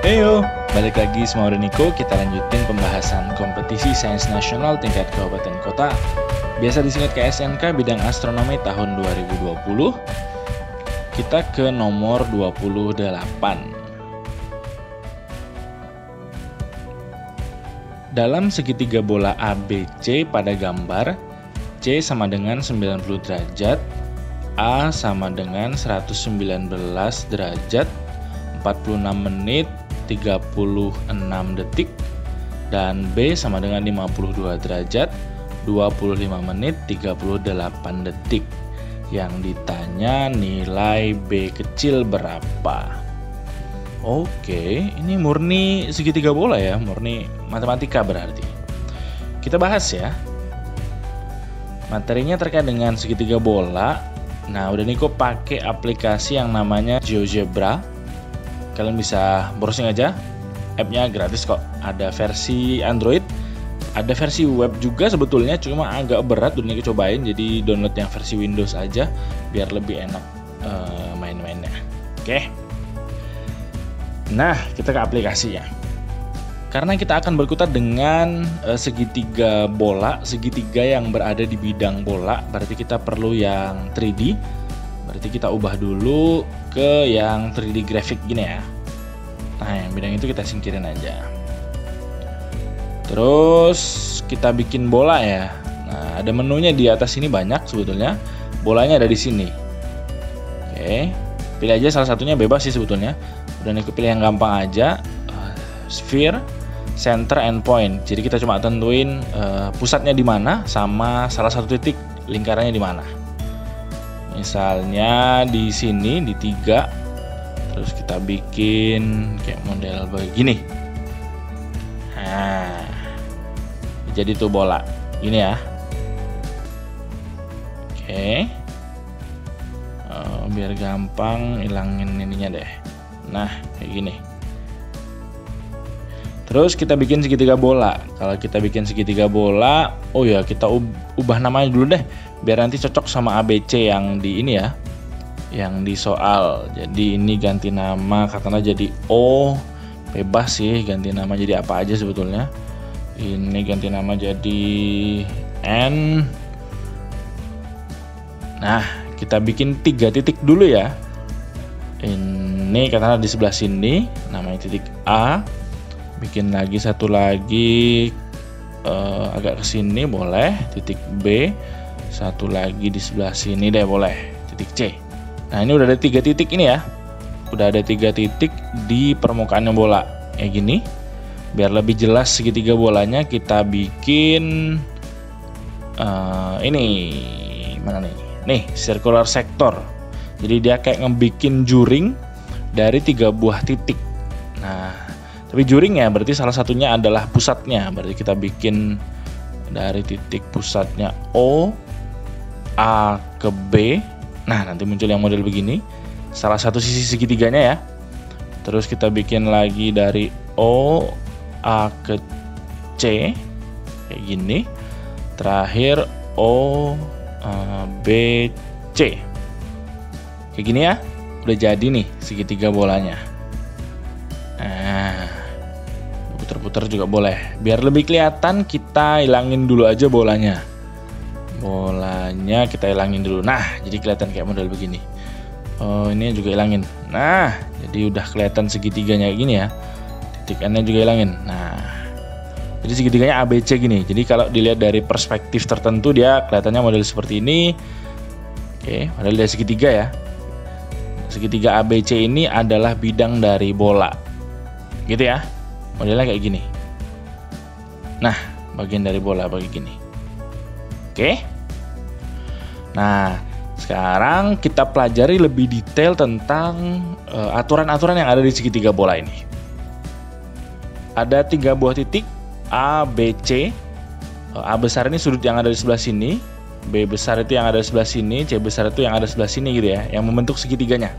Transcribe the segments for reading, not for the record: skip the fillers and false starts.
Heyo, balik lagi sama Niko. Kita lanjutin pembahasan kompetisi sains nasional tingkat kabupaten kota. Biasa disingkat KSNK bidang astronomi tahun 2020. Kita ke nomor 28. Dalam segitiga bola ABC pada gambar, C sama dengan 90 derajat, A sama dengan 119 derajat, 46 menit, 36 detik, dan B sama dengan 52 derajat, 25 menit, 38 detik. Yang ditanya nilai B kecil berapa? Oke, ini murni segitiga bola ya, murni matematika berarti. Kita bahas ya. Materinya terkait dengan segitiga bola. Nah, udah Niko pakai aplikasi yang namanya GeoGebra. Kalian bisa browsing aja. App-nya gratis kok. Ada versi Android, ada versi web juga sebetulnya, cuma agak berat udah Niko cobain. Jadi download yang versi Windows aja biar lebih enak main-mainnya. Oke. Nah, kita ke aplikasinya. Karena kita akan berkutat dengan segitiga bola, segitiga yang berada di bidang bola, berarti kita perlu yang 3D. Berarti kita ubah dulu ke yang 3D grafik gini ya. Nah, yang bidang itu kita singkirin aja. Terus kita bikin bola ya. Nah, ada menunya di atas ini banyak sebetulnya. Bolanya ada di sini. Oke. Pilih aja salah satunya, bebas sih sebetulnya. Udah Niko pilih yang gampang aja, sphere, center, and point. Jadi kita cuma tentuin pusatnya di mana sama salah satu titik lingkarannya di mana. Misalnya di sini di 3. Terus kita bikin kayak model begini. Nah, jadi tuh bola ini ya. Oke. Biar gampang ilangin ininya deh. Nah, kayak gini. Terus kita bikin segitiga bola. Kalau kita bikin segitiga bola, oh ya kita ubah namanya dulu deh, biar nanti cocok sama ABC yang di ini ya, yang di soal. Jadi ini ganti nama katakanlah jadi O, bebas sih ganti nama jadi apa aja sebetulnya. Ini ganti nama jadi N. Nah, kita bikin 3 titik dulu ya. Ini katakanlah di sebelah sini namanya titik A. Bikin lagi satu lagi agak ke sini boleh, titik B. Satu lagi di sebelah sini deh boleh, titik C. Nah, ini udah ada 3 titik ini ya. Udah ada 3 titik di permukaan bola kayak gini. Biar lebih jelas segitiga bolanya, kita bikin ini mana nih? Nih, circular sector. Jadi dia kayak ngebikin juring dari 3 buah titik. Nah, tapi juringnya berarti salah satunya adalah pusatnya. Berarti kita bikin dari titik pusatnya O, A ke B. Nah, nanti muncul yang model begini. Salah satu sisi segitiganya ya. Terus kita bikin lagi dari O, A ke C. Kayak gini. Terakhir O, B, C. Kayak gini ya. Udah jadi nih segitiga bolanya. Nah, puter-puter juga boleh. Biar lebih kelihatan kita hilangin dulu aja bolanya. Bolanya kita hilangin dulu. Nah, jadi kelihatan kayak model begini. Oh, ini juga hilangin. Nah, jadi udah kelihatan segitiganya kayak gini ya. Titik N-nya juga hilangin. Nah, jadi segitiganya ABC gini. Jadi kalau dilihat dari perspektif tertentu dia kelihatannya model seperti ini. Oke, model dari segitiga ya. Segitiga ABC ini adalah bidang dari bola. Gitu ya. Modelnya kayak gini. Nah, bagian dari bola begini. Oke. Nah, sekarang kita pelajari lebih detail tentang aturan-aturan yang ada di segitiga bola ini. Ada 3 buah titik A, B, C. A besar ini sudut yang ada di sebelah sini. B besar itu yang ada di sebelah sini, C besar itu yang ada di sebelah sini gitu ya, yang membentuk segitiganya.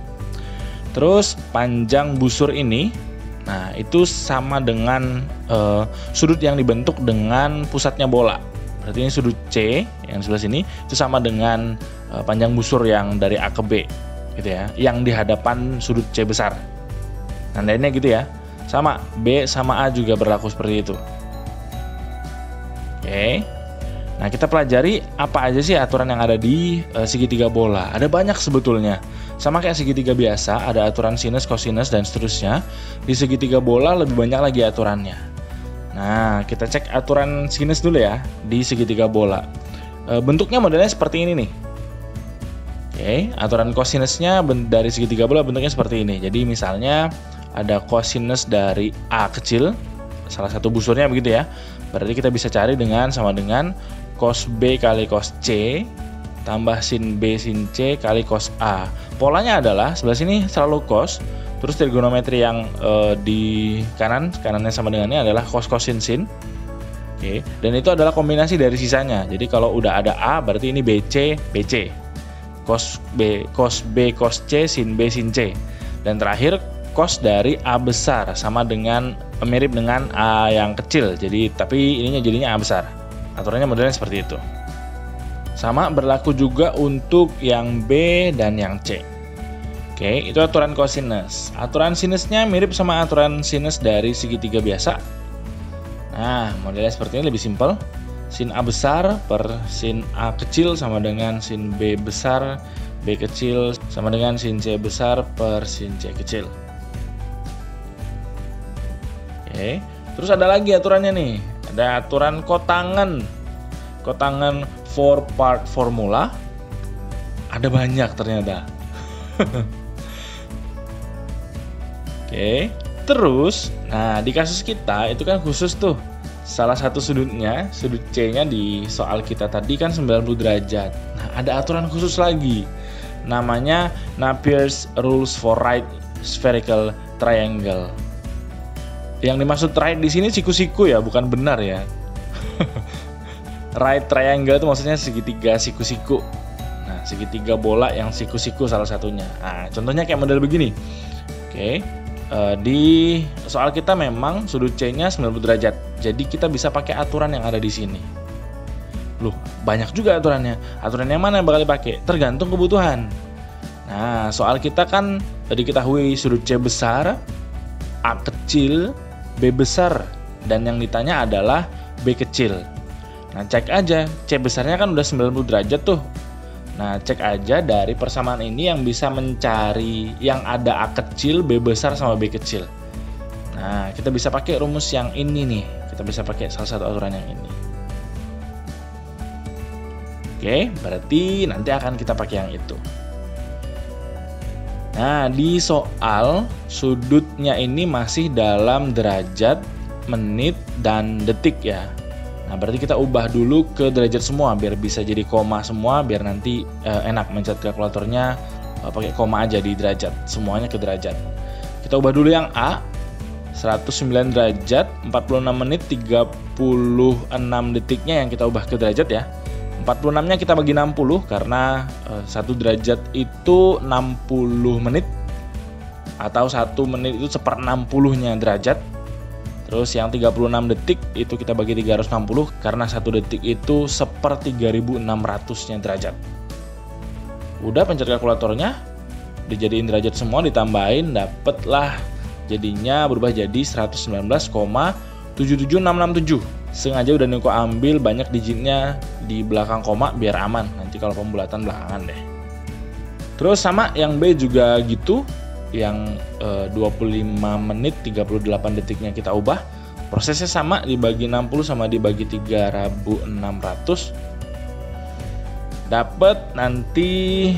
Terus panjang busur ini, nah itu sama dengan sudut yang dibentuk dengan pusatnya bola. Berarti ini sudut C yang sebelah sini itu sama dengan panjang busur yang dari A ke B gitu ya, yang di hadapan sudut C besar. Nandainnya gitu ya. Sama, B sama A juga berlaku seperti itu. Oke. Nah, kita pelajari apa aja sih aturan yang ada di segitiga bola. Ada banyak sebetulnya. Sama kayak segitiga biasa, ada aturan sinus, kosinus, dan seterusnya. Di segitiga bola lebih banyak lagi aturannya. Nah, kita cek aturan sinus dulu ya, di segitiga bola. Bentuknya modelnya seperti ini nih. Oke, aturan kosinusnya dari segitiga bola bentuknya seperti ini. Jadi misalnya ada kosinus dari A kecil, salah satu busurnya begitu ya. Berarti kita bisa cari sama dengan cos B kali cos C tambah sin B sin C kali cos A. Polanya adalah sebelah sini selalu cos, terus trigonometri yang di kanannya sama dengannya adalah cos sin sin. Oke, dan itu adalah kombinasi dari sisanya. Jadi kalau udah ada A berarti ini BC cos B cos C sin B sin C. Dan terakhir cos dari A besar sama dengan mirip dengan A yang kecil. Jadi tapi ininya jadinya A besar. Aturannya modelnya seperti itu. Sama berlaku juga untuk yang B dan yang C. Oke, itu aturan kosinus. Aturan sinusnya mirip sama aturan sinus dari segitiga biasa. Nah, modelnya seperti ini, lebih simpel. Sin A besar per sin A kecil sama dengan sin B besar, B kecil sama dengan sin C besar per sin C kecil. Oke, terus ada lagi aturannya nih. Ada aturan kotangan. Kotangan 4-part formula. Ada banyak ternyata. Oke, terus nah di kasus kita itu kan khusus tuh. Salah satu sudutnya, sudut C-nya di soal kita tadi kan 90 derajat. Nah, ada aturan khusus lagi. Namanya Napier's Rules for Right Spherical Triangle. Yang dimaksud right di sini siku-siku ya, bukan benar ya. Right triangle itu maksudnya segitiga siku-siku. Nah, segitiga bola yang siku-siku salah satunya. Nah, contohnya kayak model begini. Oke. Di soal kita memang sudut C-nya 90 derajat. Jadi kita bisa pakai aturan yang ada di sini. Loh, banyak juga aturannya. Aturan yang mana yang bakal dipakai? Tergantung kebutuhan. Nah, soal kita kan diketahui sudut C besar, A kecil, B besar, dan yang ditanya adalah B kecil. Nah, cek aja, C besarnya kan udah 90 derajat tuh. Nah, cek aja dari persamaan ini yang bisa mencari yang ada A kecil, B besar, sama B kecil. Nah, kita bisa pakai rumus yang ini nih. Kita bisa pakai salah satu aturan yang ini. Oke, berarti nanti akan kita pakai yang itu. Nah, di soal sudutnya ini masih dalam derajat, menit, dan detik ya. Nah, berarti kita ubah dulu ke derajat semua biar bisa jadi koma semua, biar nanti enak mencet kalkulatornya pakai koma aja di derajat, semuanya ke derajat. Kita ubah dulu yang A, 109 derajat, 46 menit, 36 detiknya yang kita ubah ke derajat ya. 46-nya kita bagi 60 karena 1 derajat itu 60 menit atau 1 menit itu 1/60-nya derajat. Terus yang 36 detik itu kita bagi 360 karena 1 detik itu 1/3600-nya derajat. Udah pencet kalkulatornya, dijadiin derajat semua, ditambahin, dapatlah jadinya berubah jadi 119,77667. Sengaja udah Niko ambil banyak digitnya di belakang koma biar aman nanti kalau pembulatan belakangan deh. Terus sama yang B juga gitu, yang 25 menit 38 detiknya kita ubah. Prosesnya sama, dibagi 60 sama dibagi 3600. Dapat nanti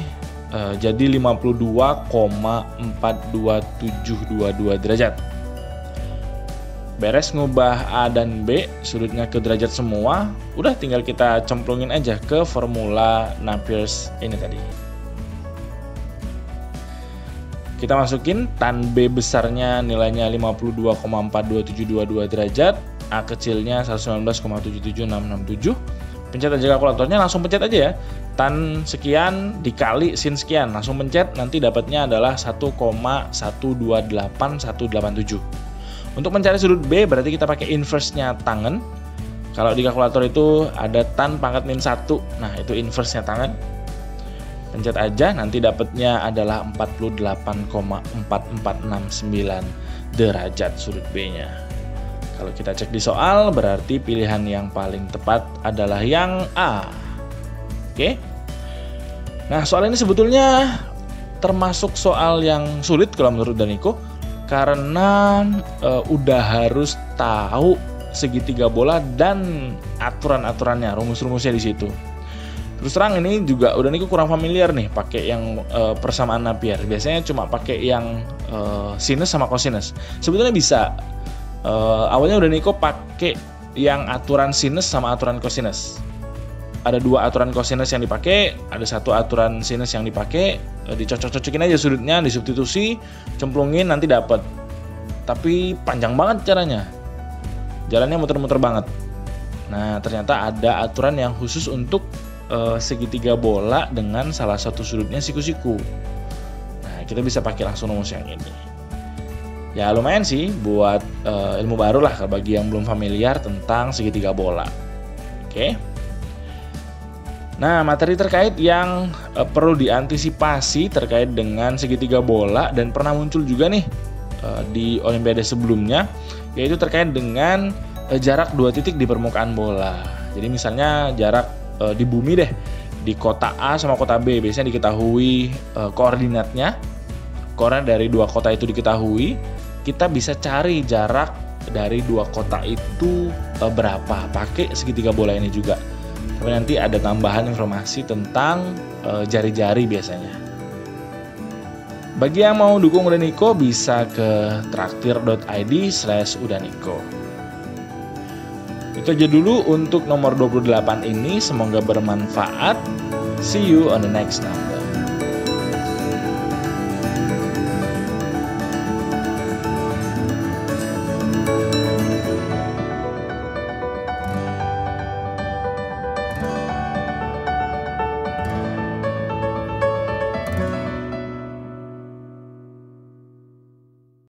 jadi 52,42722 derajat. Beres ngubah A dan B sudutnya ke derajat semua, udah tinggal kita cemplungin aja ke formula Napier's ini tadi. Kita masukin tan B besarnya nilainya 52,42722 derajat, A kecilnya 119,77667. Pencet aja kalkulatornya, langsung pencet aja ya. Tan sekian dikali sin sekian, langsung pencet, nanti dapatnya adalah 1,128187. Untuk mencari sudut B berarti kita pakai inverse-nya tangen. Kalau di kalkulator itu ada tan pangkat min 1. Nah, itu inverse-nya tangen. Pencet aja, nanti dapatnya adalah 48,4469 derajat sudut B-nya. Kalau kita cek di soal, berarti pilihan yang paling tepat adalah yang A. Oke. Nah, soal ini sebetulnya termasuk soal yang sulit kalau menurut Daniko, karena udah harus tahu segitiga bola dan aturan-aturannya, rumus-rumusnya di situ. Terus terang ini juga udah Niko kurang familiar nih pakai yang persamaan Napier. Biasanya cuma pakai yang sinus sama cosinus. Sebetulnya bisa. Awalnya udah Niko pakai yang aturan sinus sama aturan cosinus. Ada 2 aturan cosinus yang dipakai, ada 1 aturan sinus yang dipakai. Dicocok-cocokin aja sudutnya, disubstitusi, cemplungin, nanti dapat. Tapi panjang banget caranya. Jalannya muter-muter banget. Nah, ternyata ada aturan yang khusus untuk segitiga bola dengan salah satu sudutnya siku-siku. Nah, kita bisa pakai langsung rumus yang ini. Ya lumayan sih buat ilmu baru lah bagi yang belum familiar tentang segitiga bola. Oke. Nah, materi terkait yang perlu diantisipasi terkait dengan segitiga bola dan pernah muncul juga nih di Olimpiade sebelumnya, yaitu terkait dengan jarak 2 titik di permukaan bola. Jadi misalnya jarak di bumi deh, di kota A sama kota B, biasanya diketahui koordinatnya. Koordinat dari 2 kota itu diketahui, kita bisa cari jarak dari 2 kota itu berapa, pakai segitiga bola ini juga. Tapi nanti ada tambahan informasi tentang jari-jari biasanya. Bagi yang mau dukung Udaniko bisa ke traktir.id/udaniko. Itu aja dulu untuk nomor 28 ini, semoga bermanfaat. See you on the next number.